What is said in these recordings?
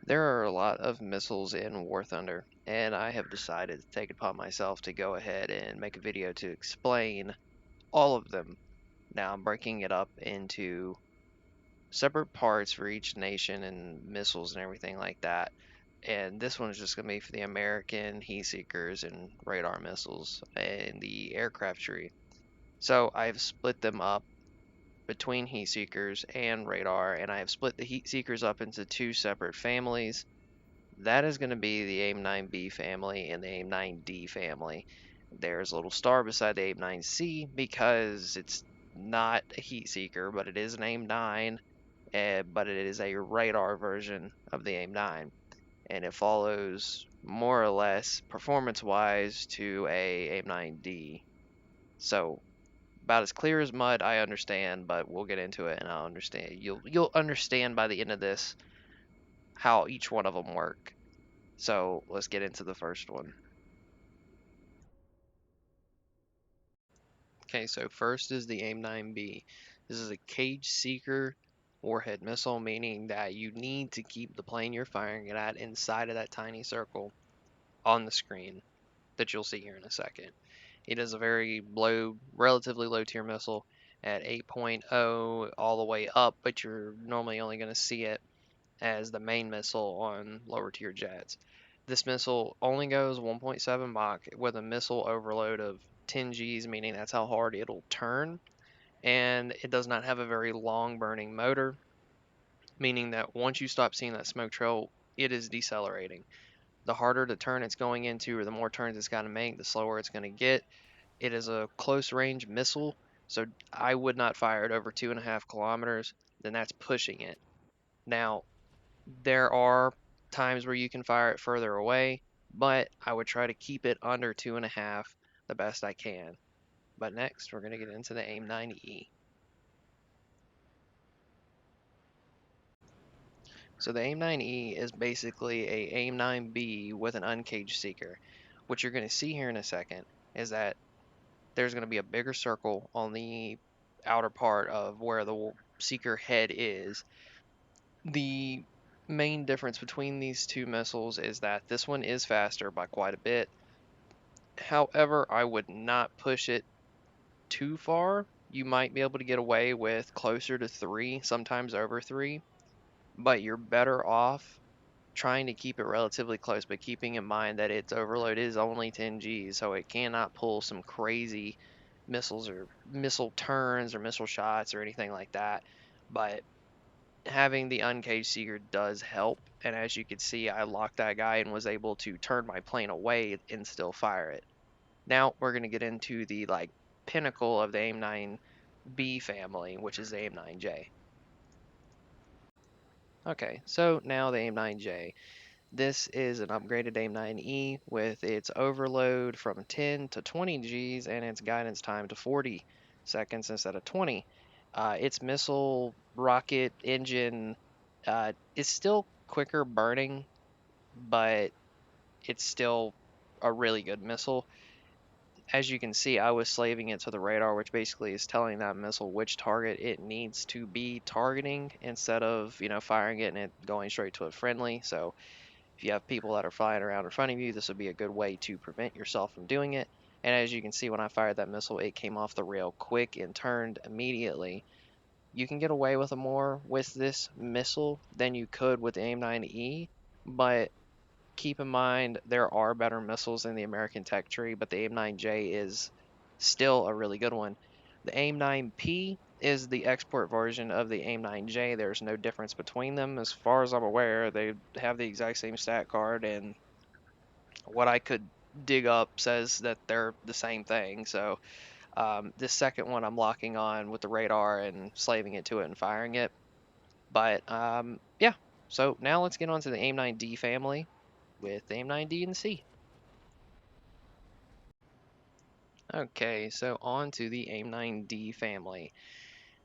There are a lot of missiles in War Thunder, and I have decided to take it upon myself to go ahead and make a video to explain all of them. Now I'm breaking it up into separate parts for each nation and missiles and everything like that. And this one is just going to be for the American heat seekers and radar missiles and the aircraft tree. So I've split them up between heat seekers and radar, and I have split the heat seekers up into two separate families. That is going to be the Aim9b family and the Aim9d family. There's a little star beside the Aim9c because it's not a heat seeker, but it is an Aim9, but it is a radar version of the Aim9, and it follows more or less performance-wise to a Aim9d. So about as clear as mud, I understand, but we'll get into it and I'll understand. You'll understand by the end of this how each one of them work. So let's get into the first one. Okay, so first is the Aim9b. This is a cage seeker warhead missile, meaning that you need to keep the plane you're firing it at inside of that tiny circle on the screen that you'll see here in a second. It is a very low, relatively low tier missile at 8.0 all the way up, but you're normally only going to see it as the main missile on lower tier jets. This missile only goes 1.7 Mach with a missile overload of 10 Gs, meaning that's how hard it'll turn. And it does not have a very long burning motor, meaning that once you stop seeing that smoke trail, it is decelerating. The harder the turn it's going into, or the more turns it's got to make, the slower it's going to get. It is a close range missile, so I would not fire it over 2.5 kilometers, then that's pushing it. Now, there are times where you can fire it further away, but I would try to keep it under 2.5 the best I can. But next, we're going to get into the Aim9e. So the Aim9e is basically a Aim9b with an uncaged seeker. What you're going to see here in a second is that there's going to be a bigger circle on the outer part of where the seeker head is. The main difference between these two missiles is that this one is faster by quite a bit. However, I would not push it too far. You might be able to get away with closer to 3, sometimes over 3, but you're better off trying to keep it relatively close, but keeping in mind that its overload is only 10 Gs, so it cannot pull some crazy missiles or missile turns or missile shots or anything like that. But having the uncaged seeker does help, and as you can see, I locked that guy and was able to turn my plane away and still fire it. Now we're going to get into the pinnacle of the Aim9b family, which is the Aim9J. Okay, so now the Aim9J. This is an upgraded Aim9e with its overload from 10 to 20 Gs and its guidance time to 40 seconds instead of 20. Its missile rocket engine is still quicker burning, but it's still a really good missile. As you can see, I was slaving it to the radar, which basically is telling that missile which target it needs to be targeting instead of, firing it and it going straight to a friendly. So if you have people that are flying around in front of you, this would be a good way to prevent yourself from doing it. And as you can see, when I fired that missile, it came off the rail quick and turned immediately. You can get away with more with this missile than you could with the Aim9e, but keep in mind there are better missiles in the American tech tree, but the Aim9J is still a really good one. The Aim9P is the export version of the Aim9J. There's no difference between them as far as I'm aware. They have the exact same stat card, and what I could dig up says that they're the same thing. So this second one I'm locking on with the radar and slaving it to it and firing it. But yeah, so now let's get on to the Aim9d family with Aim9d and C. Okay, so on to the Aim9d family.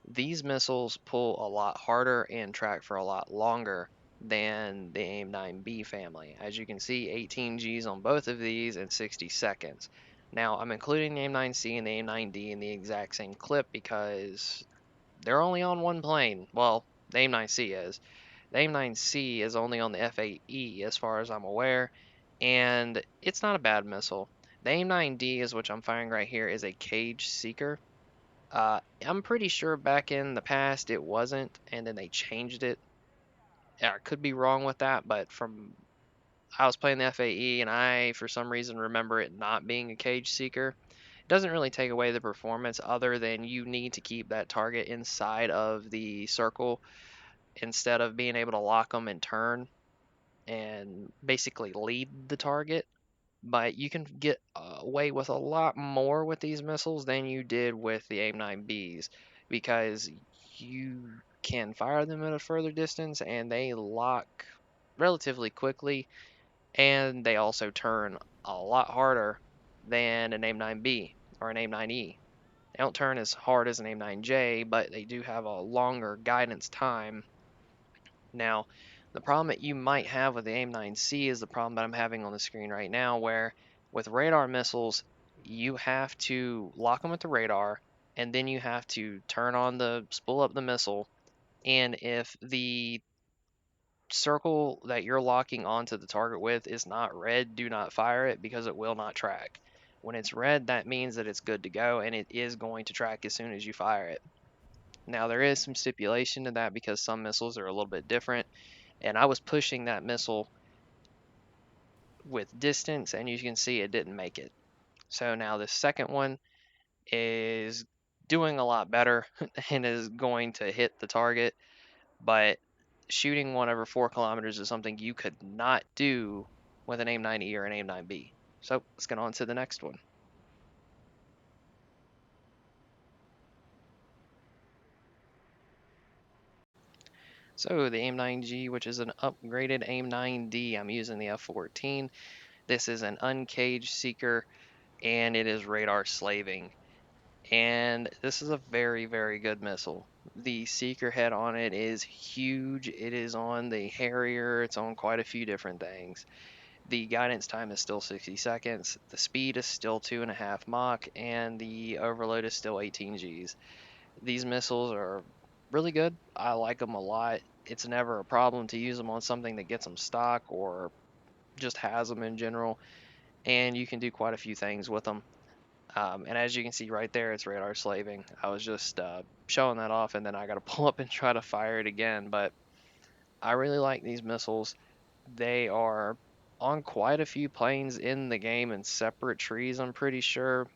These missiles pull a lot harder and track for a lot longer than the Aim9b family. As you can see, 18 Gs on both of these in 60 seconds. Now, I'm including the Aim9c and the Aim9d in the exact same clip because they're only on one plane. Well, the Aim9c is. The Aim9C is only on the FAE as far as I'm aware, and it's not a bad missile. The Aim9D is which I'm firing right here is a cage seeker. I'm pretty sure back in the past it wasn't, and then they changed it. I could be wrong with that, but from I was playing the FAE and I, for some reason, remember it not being a cage seeker. It doesn't really take away the performance other than you need to keep that target inside of the circle instead of being able to lock them and turn and basically lead the target. But you can get away with a lot more with these missiles than you did with the AIM-9Bs because you can fire them at a further distance and they lock relatively quickly, and they also turn a lot harder than an AIM-9B or an AIM-9E. They don't turn as hard as an AIM-9J, but they do have a longer guidance time. Now, the problem that you might have with the AIM-9C is the problem that I'm having on the screen right now, where with radar missiles, you have to lock them at the radar, and then you have to turn on the spool up the missile. And if the circle that you're locking onto the target with is not red, do not fire it because it will not track. When it's red, that means that it's good to go and it is going to track as soon as you fire it. Now, there is some stipulation to that because some missiles are a little bit different, and I was pushing that missile with distance, and you can see it didn't make it. So now the second one is doing a lot better and is going to hit the target, but shooting one over 4 kilometers is something you could not do with an AIM-9E or an AIM-9B. So let's get on to the next one. So the AIM-9G, which is an upgraded AIM-9D, I'm using the F-14. This is an uncaged seeker, and it is radar slaving. And this is a very, very good missile. The seeker head on it is huge. It is on the Harrier. It's on quite a few different things. The guidance time is still 60 seconds. The speed is still 2.5 Mach, and the overload is still 18 Gs. These missiles are really good. I like them a lot. It's never a problem to use them on something that gets them stock or just has them in general, and you can do quite a few things with them. And as you can see right there, it's radar slaving. I was just showing that off, and then I got to pull up and try to fire it again. But I really like these missiles. They are on quite a few planes in the game in separate trees, I'm pretty sure.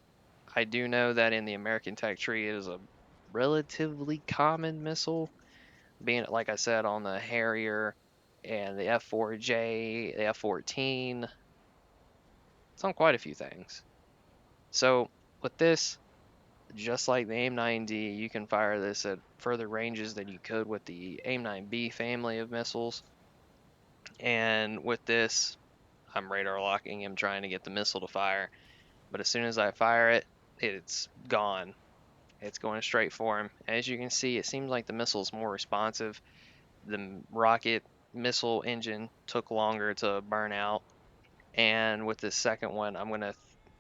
I do know that in the American Tech tree, it is a relatively common missile, being, like I said, on the Harrier and the F4J, the F-14. It's on quite a few things. So with this, just like the Aim9D, you can fire this at further ranges than you could with the Aim9B family of missiles. And with this, I'm radar locking him trying to get the missile to fire. But as soon as I fire it, it's gone. It's going straight for him. As you can see, it seems like the missile's more responsive. The rocket missile engine took longer to burn out. And with this second one,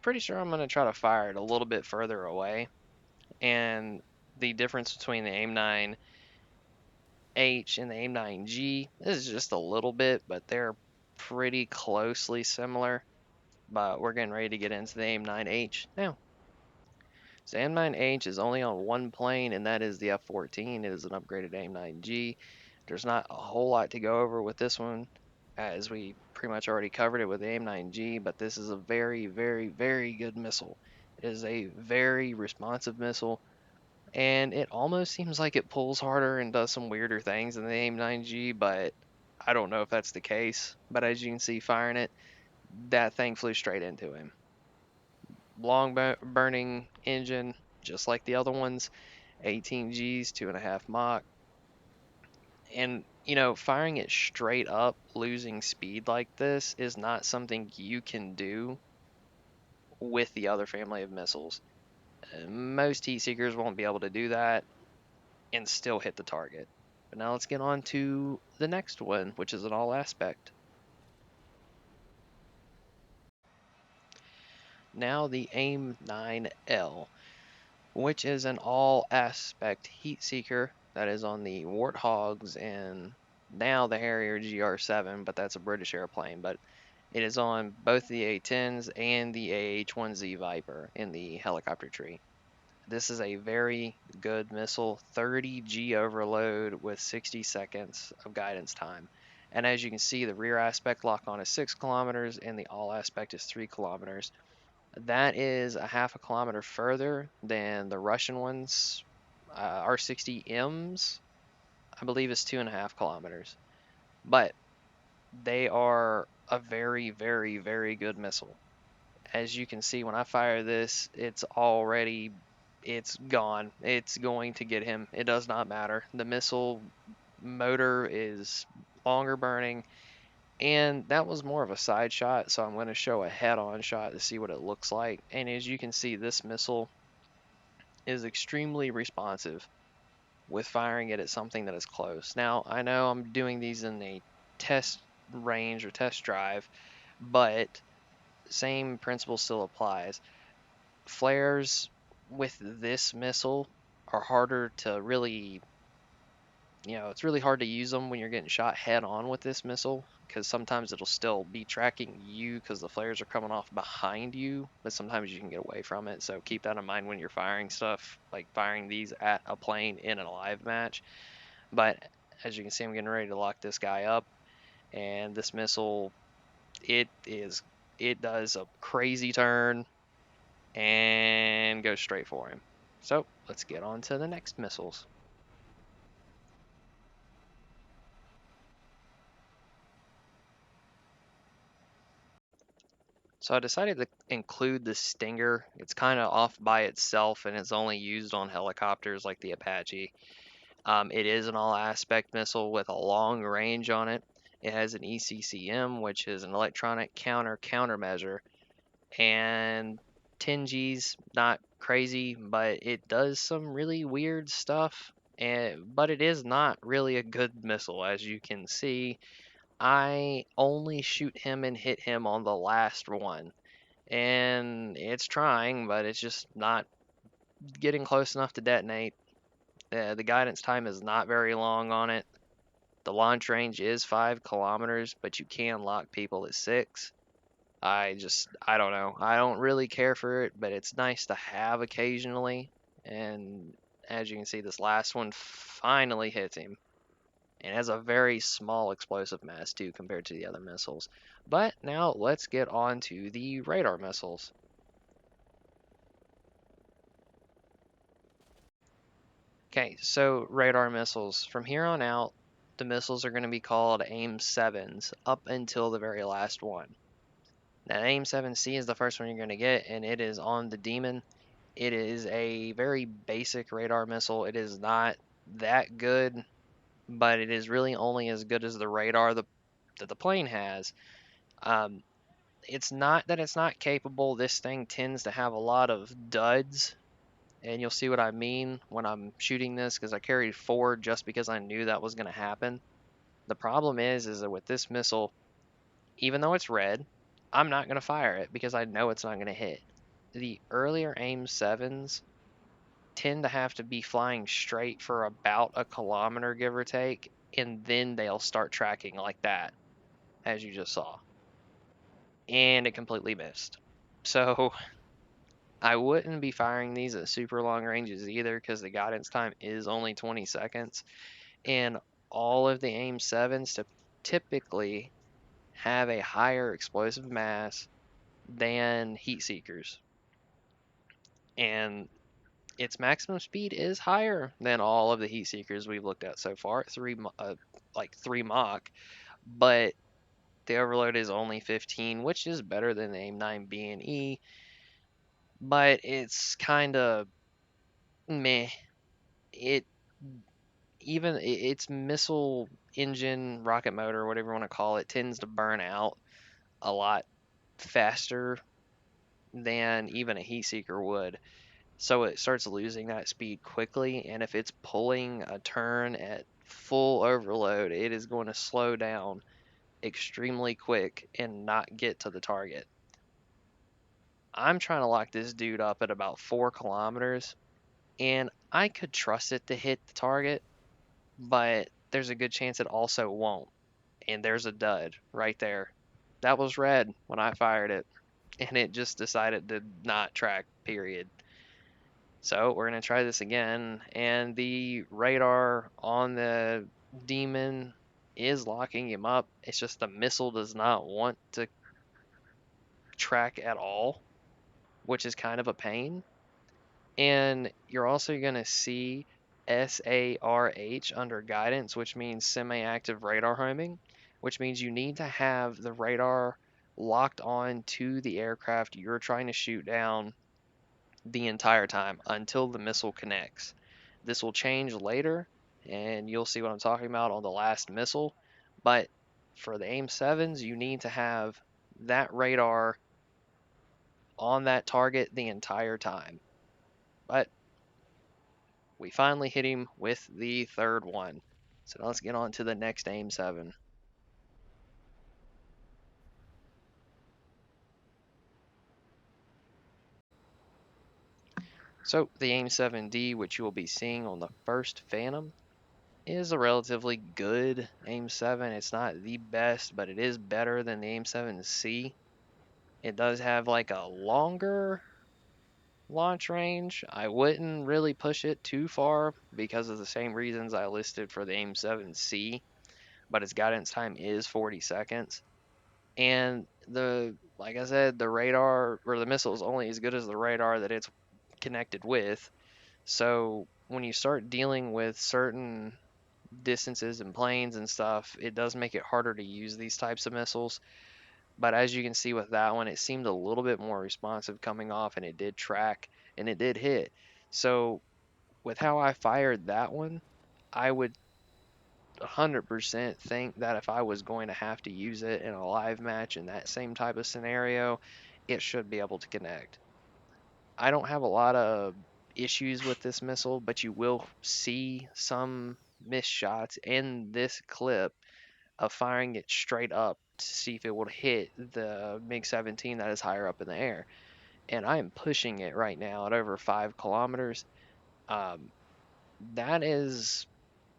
pretty sure I'm gonna try to fire it a little bit further away. And the difference between the Aim9H and the Aim9G is just a little bit, but they're pretty closely similar. But we're getting ready to get into the Aim9H now. So Aim9H is only on one plane, and that is the F-14. It is an upgraded Aim9G. There's not a whole lot to go over with this one, as we pretty much already covered it with the Aim9G, but this is a very, very, very good missile. It is a very responsive missile, and it almost seems like it pulls harder and does some weirder things than the Aim9G, but I don't know if that's the case. But as you can see, firing it, that thing flew straight into him. Long burning engine, just like the other ones, 18 Gs, 2.5 Mach. And, firing it straight up, losing speed like this is not something you can do with the other family of missiles. Most heat seekers won't be able to do that and still hit the target. But now let's get on to the next one, which is an all aspect. Now the Aim9L, which is an all aspect heat seeker that is on the Warthogs and now the Harrier GR7, but that's a British airplane. But it is on both the A-10s and the AH-1Z Viper in the helicopter tree. This is a very good missile, 30 G overload with 60 seconds of guidance time. And as you can see, the rear aspect lock on is 6 kilometers and the all aspect is 3 kilometers. That is a half a kilometer further than the Russian ones. R60Ms, I believe, is 2.5 kilometers. But they are a very, very, very good missile. As you can see, when I fire this, it's gone. It's going to get him. It does not matter. The missile motor is longer burning, and that was more of a side shot, so I'm going to show a head-on shot to see what it looks like. And as you can see, this missile is extremely responsive with firing it at something that is close. Now, I know I'm doing these in a test range or test drive, but same principle still applies. Flares with this missile are harder to really, it's really hard to use them when you're getting shot head on with this missile because sometimes it'll still be tracking you because the flares are coming off behind you, but sometimes you can get away from it. So keep that in mind when you're firing stuff, like firing these at a plane in a live match. But as you can see, I'm getting ready to lock this guy up, and this missile, it is, it does a crazy turn and goes straight for him. So let's get on to the next missiles. So I decided to include the Stinger. It's kind of off by itself and it's only used on helicopters like the Apache. It is an all aspect missile with a long range on it. It has an ECCM, which is an electronic countermeasure, and 10 G's not crazy, but it does some really weird stuff. But it is not really a good missile, as you can see. I only shoot him and hit him on the last one, and it's trying, but it's just not getting close enough to detonate. The guidance time is not very long on it. The launch range is 5 kilometers, but you can lock people at 6. I don't know. I don't really care for it, but it's nice to have occasionally. And as you can see, this last one finally hits him. And has a very small explosive mass too compared to the other missiles. But now let's get on to the radar missiles. Okay, so radar missiles. From here on out, the missiles are going to be called Aim-7s up until the very last one. Now, Aim-7C is the first one you're going to get, and it is on the Demon. It is a very basic radar missile. It is not that good, but it is really only as good as the radar that the plane has. Um, it's not that it's not capable. This thing tends to have a lot of duds, and you'll see what I mean when I'm shooting this because I carried 4 just because I knew that was going to happen. The problem is that with this missile, even though it's red, I'm not going to fire it because I know it's not going to hit. The earlier Aim-7s tend to have to be flying straight for about a kilometer, give or take, and then they'll start tracking like that, as you just saw. And it completely missed. So I wouldn't be firing these at super long ranges either because the guidance time is only 20 seconds. And all of the Aim-7s typically have a higher explosive mass than heat seekers. And its maximum speed is higher than all of the heat seekers we've looked at so far, like 3 Mach, but the overload is only 15, which is better than the Aim9B and E, but it's kind of meh. It even its missile engine, rocket motor, whatever you want to call it, tends to burn out a lot faster than even a heat seeker would. So it starts losing that speed quickly, and if it's pulling a turn at full overload, it is going to slow down extremely quick and not get to the target. I'm trying to lock this dude up at about 4 kilometers, and I could trust it to hit the target, but there's a good chance it also won't. And there's a dud right there. That was red when I fired it, and it just decided to not track, period. So we're going to try this again, and the radar on the demon is locking him up. It's just the missile does not want to track at all, which is kind of a pain. And you're also going to see SARH under guidance, which means semi-active radar homing, which means you need to have the radar locked on to the aircraft you're trying to shoot down the entire time until the missile connects. This will change later, and you'll see what I'm talking about on the last missile. But for the AIM-7s, you need to have that radar on that target the entire time. But we finally hit him with the third one. So now let's get on to the next AIM-7. So the AIM-7D, which you will be seeing on the first Phantom, is a relatively good AIM-7. It's not the best, but it is better than the AIM-7C. It does have like a longer launch range. I wouldn't really push it too far because of the same reasons I listed for the AIM-7C, but its guidance time is 40 seconds. And like I said, the radar or the missile is only as good as the radar that it's connected with. So when you start dealing with certain distances and planes and stuff, it does make it harder to use these types of missiles. But as you can see with that one, it seemed a little bit more responsive coming off, and it did track and it did hit. So with how I fired that one, I would 100% think that if I was going to have to use it in a live match in that same type of scenario, it should be able to connect. I don't have a lot of issues with this missile, but you will see some missed shots in this clip of firing it straight up to see if it would hit the MiG-17 that is higher up in the air. And I am pushing it right now at over 5 kilometers. Um, that is,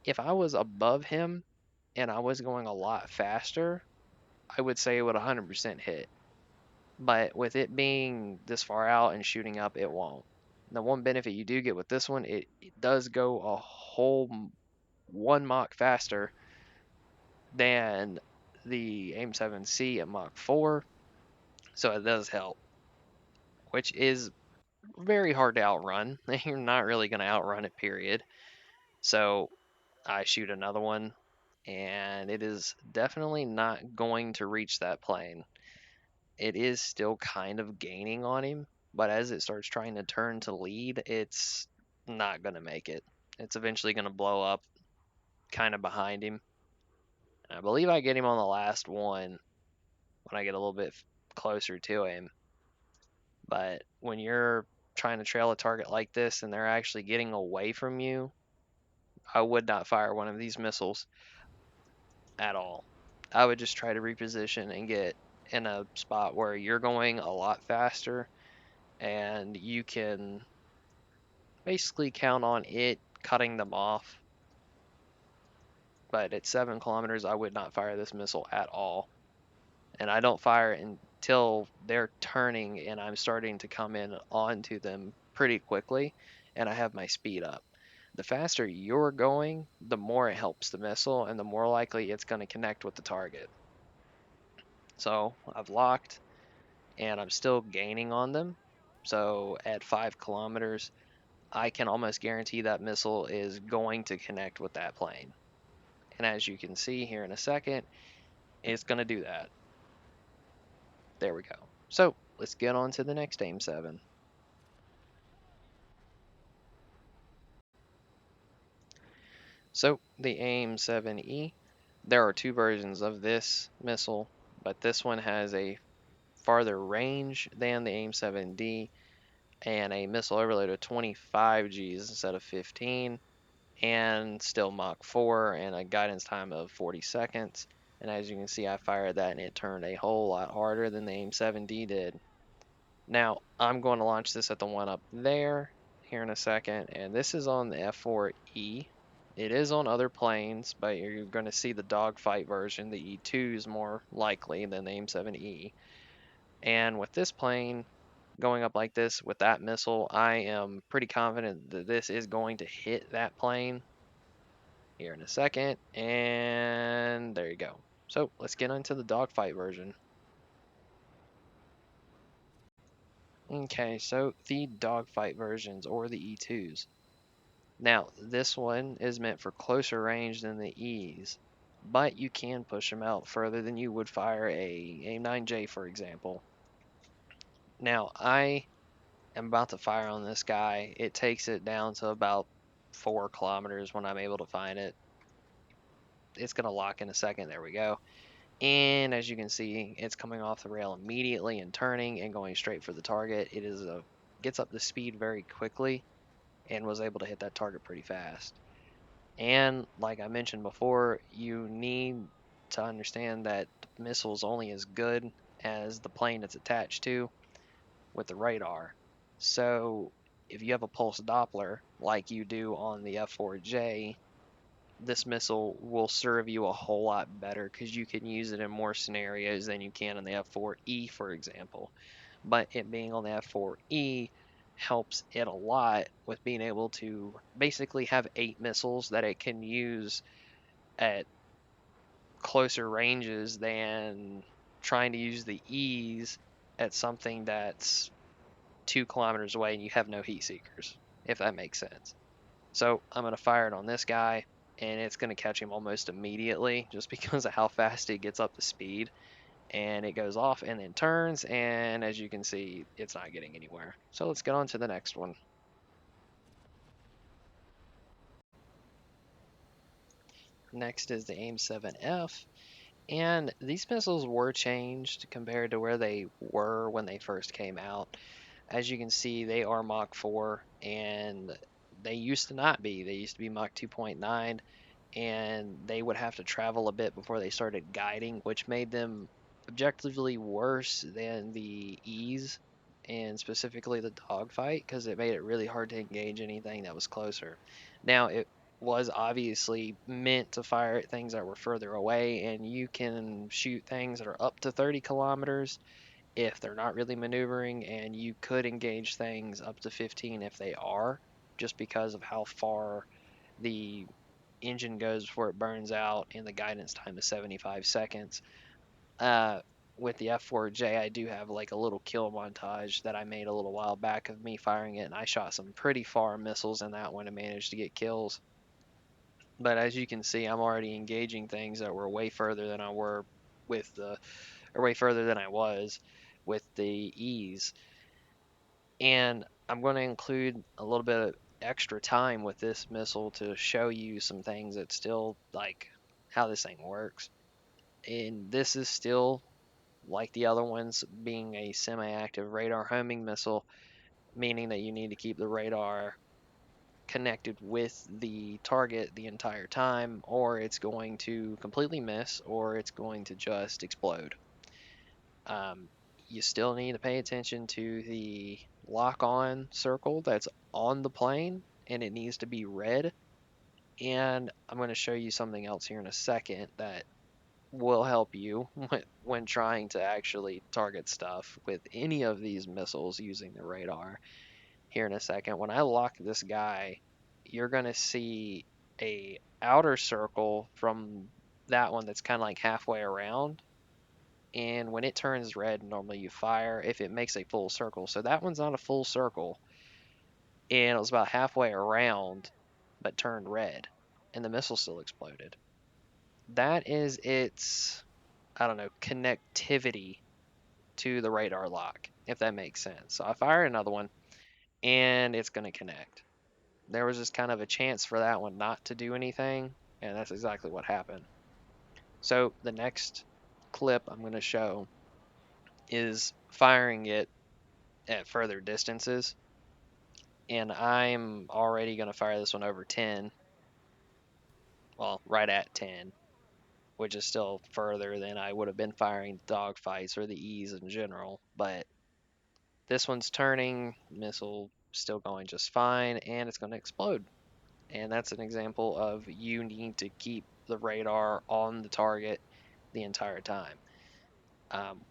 if I was above him and I was going a lot faster, I would say it would 100% hit. But with it being this far out and shooting up, it won't. The one benefit you do get with this one, it does go a whole 1 Mach faster than the AIM-7C at Mach 4, so it does help, which is very hard to outrun. You're not really going to outrun it, period. So I shoot another one, and it is definitely not going to reach that plane. It is still kind of gaining on him, but as it starts trying to turn to lead, it's not going to make it. It's eventually going to blow up kind of behind him. I believe I get him on the last one when I get a little bit closer to him. But when you're trying to trail a target like this and they're actually getting away from you, I would not fire one of these missiles at all. I would just try to reposition and get in a spot where you're going a lot faster and you can basically count on it cutting them off. But at 7 kilometers, I would not fire this missile at all. And I don't fire it until they're turning and I'm starting to come in onto them pretty quickly and I have my speed up. The faster you're going, the more it helps the missile and the more likely it's going to connect with the target. So I've locked and I'm still gaining on them. So at 5 kilometers, I can almost guarantee that missile is going to connect with that plane. And as you can see here in a second, it's going to do that. There we go. So let's get on to the next AIM-7. So the AIM-7E, there are 2 versions of this missile, but this one has a farther range than the AIM-7D and a missile overload of 25 Gs instead of 15, and still Mach 4 and a guidance time of 40 seconds. And as you can see, I fired that and it turned a whole lot harder than the AIM-7D did. Now, I'm going to launch this at the one up there here in a second, and this is on the F4E. It is on other planes, but you're going to see the Dogfight version, the E2s, more likely than the Aim-7E. And with this plane going up like this with that missile, I am pretty confident that this is going to hit that plane here in a second. And there you go. So let's get into the Dogfight version. Okay, so the Dogfight versions, or the E2s. Now, this one is meant for closer range than the E's, but you can push them out further than you would fire a Aim9J, for example. Now, I am about to fire on this guy. It takes it down to about 4 kilometers when I'm able to find it. It's going to lock in a second. There we go. And as you can see, it's coming off the rail immediately and turning and going straight for the target. It is a gets up to speed very quickly and was able to hit that target pretty fast. And like I mentioned before, you need to understand that the missile is only as good as the plane it's attached to with the radar. So if you have a pulse Doppler like you do on the F4J, this missile will serve you a whole lot better because you can use it in more scenarios than you can on the F4E, for example. But it being on the F4E helps it a lot with being able to basically have 8 missiles that it can use at closer ranges than trying to use the E's at something that's 2 kilometers away and you have no heat seekers, if that makes sense. So I'm going to fire it on this guy, and it's going to catch him almost immediately just because of how fast it gets up to speed. And it goes off and then turns, and as you can see, it's not getting anywhere. So let's get on to the next one. Next is the AIM-7F. And these missiles were changed compared to where they were when they first came out. As you can see, they are Mach 4, and they used to not be. They used to be Mach 2.9, and they would have to travel a bit before they started guiding, which made them objectively worse than the E's, and specifically the dogfight, because it made it really hard to engage anything that was closer. Now, it was obviously meant to fire at things that were further away, and you can shoot things that are up to 30 kilometers if they're not really maneuvering, and you could engage things up to 15 if they are, just because of how far the engine goes before it burns out, and the guidance time is 75 seconds. Uh, with the F4J, I do have like a little kill montage that I made a little while back of me firing it, and I shot some pretty far missiles in that one and managed to get kills. But as you can see, I'm already engaging things that were way further than I were with the, or way further than I was with the E's. And I'm going to include a little bit of extra time with this missile to show you some things that still like how this thing works. And this is still like the other ones being a semi-active radar homing missile, meaning that you need to keep the radar connected with the target the entire time, or it's going to completely miss, or it's going to just explode. Um, you still need to pay attention to the lock on circle that's on the plane, and it needs to be red. And I'm going to show you something else here in a second that will help you when trying to actually target stuff with any of these missiles using the radar here in a second. When I lock this guy, you're going to see a outer circle from that one that's kind of like halfway around, and when it turns red, normally you fire if it makes a full circle. So that one's not a full circle, and it was about halfway around, but turned red, and the missile still exploded. That is its, I don't know, connectivity to the radar lock, if that makes sense. So I fire another one, and it's going to connect. There was just kind of a chance for that one not to do anything, and that's exactly what happened. So the next clip I'm going to show is firing it at further distances, and I'm already going to fire this one over 10, well, right at 10, which is still further than I would have been firing dogfights or the E's in general, but this one's turning, missile still going just fine, and it's going to explode. and that's an example of you need to keep the radar on the target the entire time.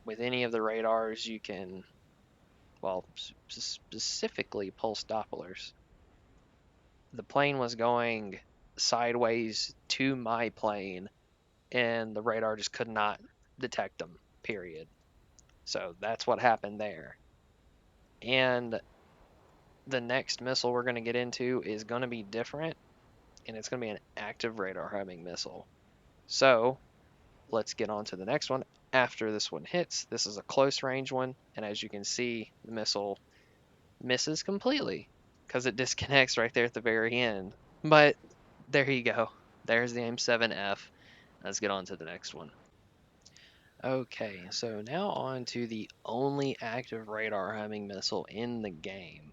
With any of the radars, you can, well, specifically pulse Dopplers. The plane was going sideways to my plane, and the radar just could not detect them, period. So that's what happened there. And the next missile we're going to get into is going to be different, and it's going to be an active radar homing missile. So let's get on to the next one. After this one hits, this is a close range one, and as you can see, the missile misses completely because it disconnects right there at the very end. But there you go. There's the Aim-7F. Let's get on to the next one. Okay, so now on to the only active radar homing missile in the game,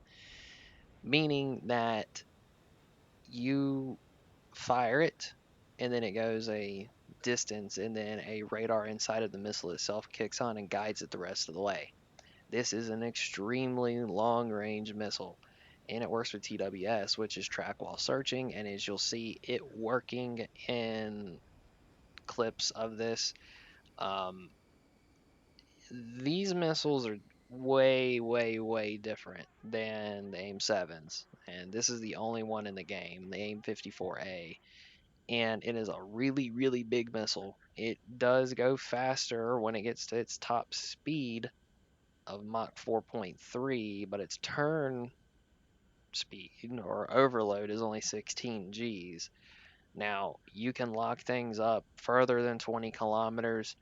meaning that you fire it and then it goes a distance and then a radar inside of the missile itself kicks on and guides it the rest of the way. This is an extremely long range missile and it works with TWS, which is track while searching. And as you'll see it working in clips of this, um, these missiles are way, way, way different than the AIM-7s. And this is the only one in the game, the AIM-54A. And it is a really, really big missile. It does go faster when it gets to its top speed of Mach 4.3, but its turn speed or overload is only 16 Gs. Now, you can lock things up further than 20 kilometers.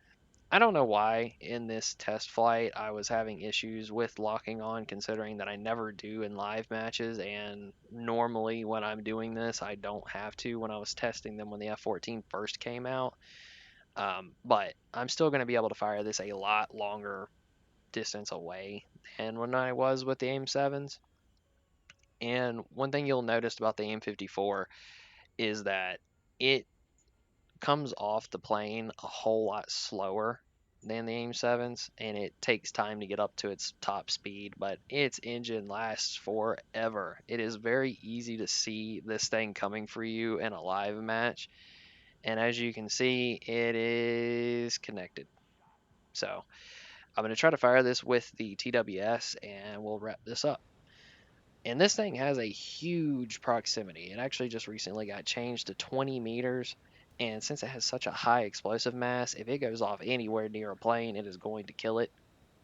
I don't know why in this test flight I was having issues with locking on, considering that I never do in live matches, and normally when I'm doing this, I don't have to when I was testing them when the F-14 first came out. But I'm still going to be able to fire this a lot longer distance away than when I was with the AIM-7s. And one thing you'll notice about the AIM-54 is that it comes off the plane a whole lot slower than the AIM-7s, and it takes time to get up to its top speed, but its engine lasts forever. It is very easy to see this thing coming for you in a live match, and as you can see, it is connected. So I'm going to try to fire this with the TWS, and we'll wrap this up. And this thing has a huge proximity. It actually just recently got changed to 20 meters. And since it has such a high explosive mass, if it goes off anywhere near a plane, it is going to kill it.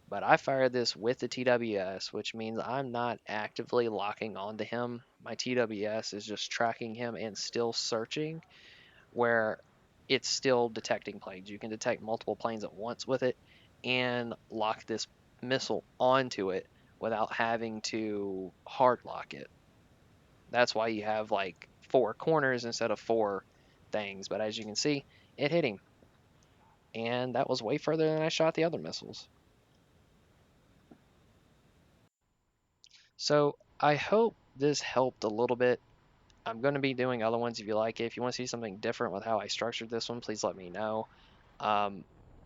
But I fired this with the TWS, which means I'm not actively locking onto him. My TWS is just tracking him and still searching, where it's still detecting planes. You can detect multiple planes at once with it and lock this missile onto it without having to hard lock it. That's why you have like 4 corners instead of 4 things. But as you can see, it hit him. And that was way further than I shot the other missiles. So I hope this helped a little bit. I'm going to be doing other ones if you like it. If you want to see something different with how I structured this one, please let me know. Um,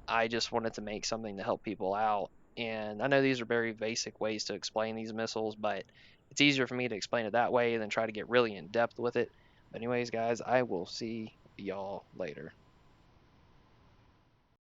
I just wanted to make something to help people out. And I know these are very basic ways to explain these missiles, but it's easier for me to explain it that way than try to get really in depth with it. But anyways, guys, I will see y'all later.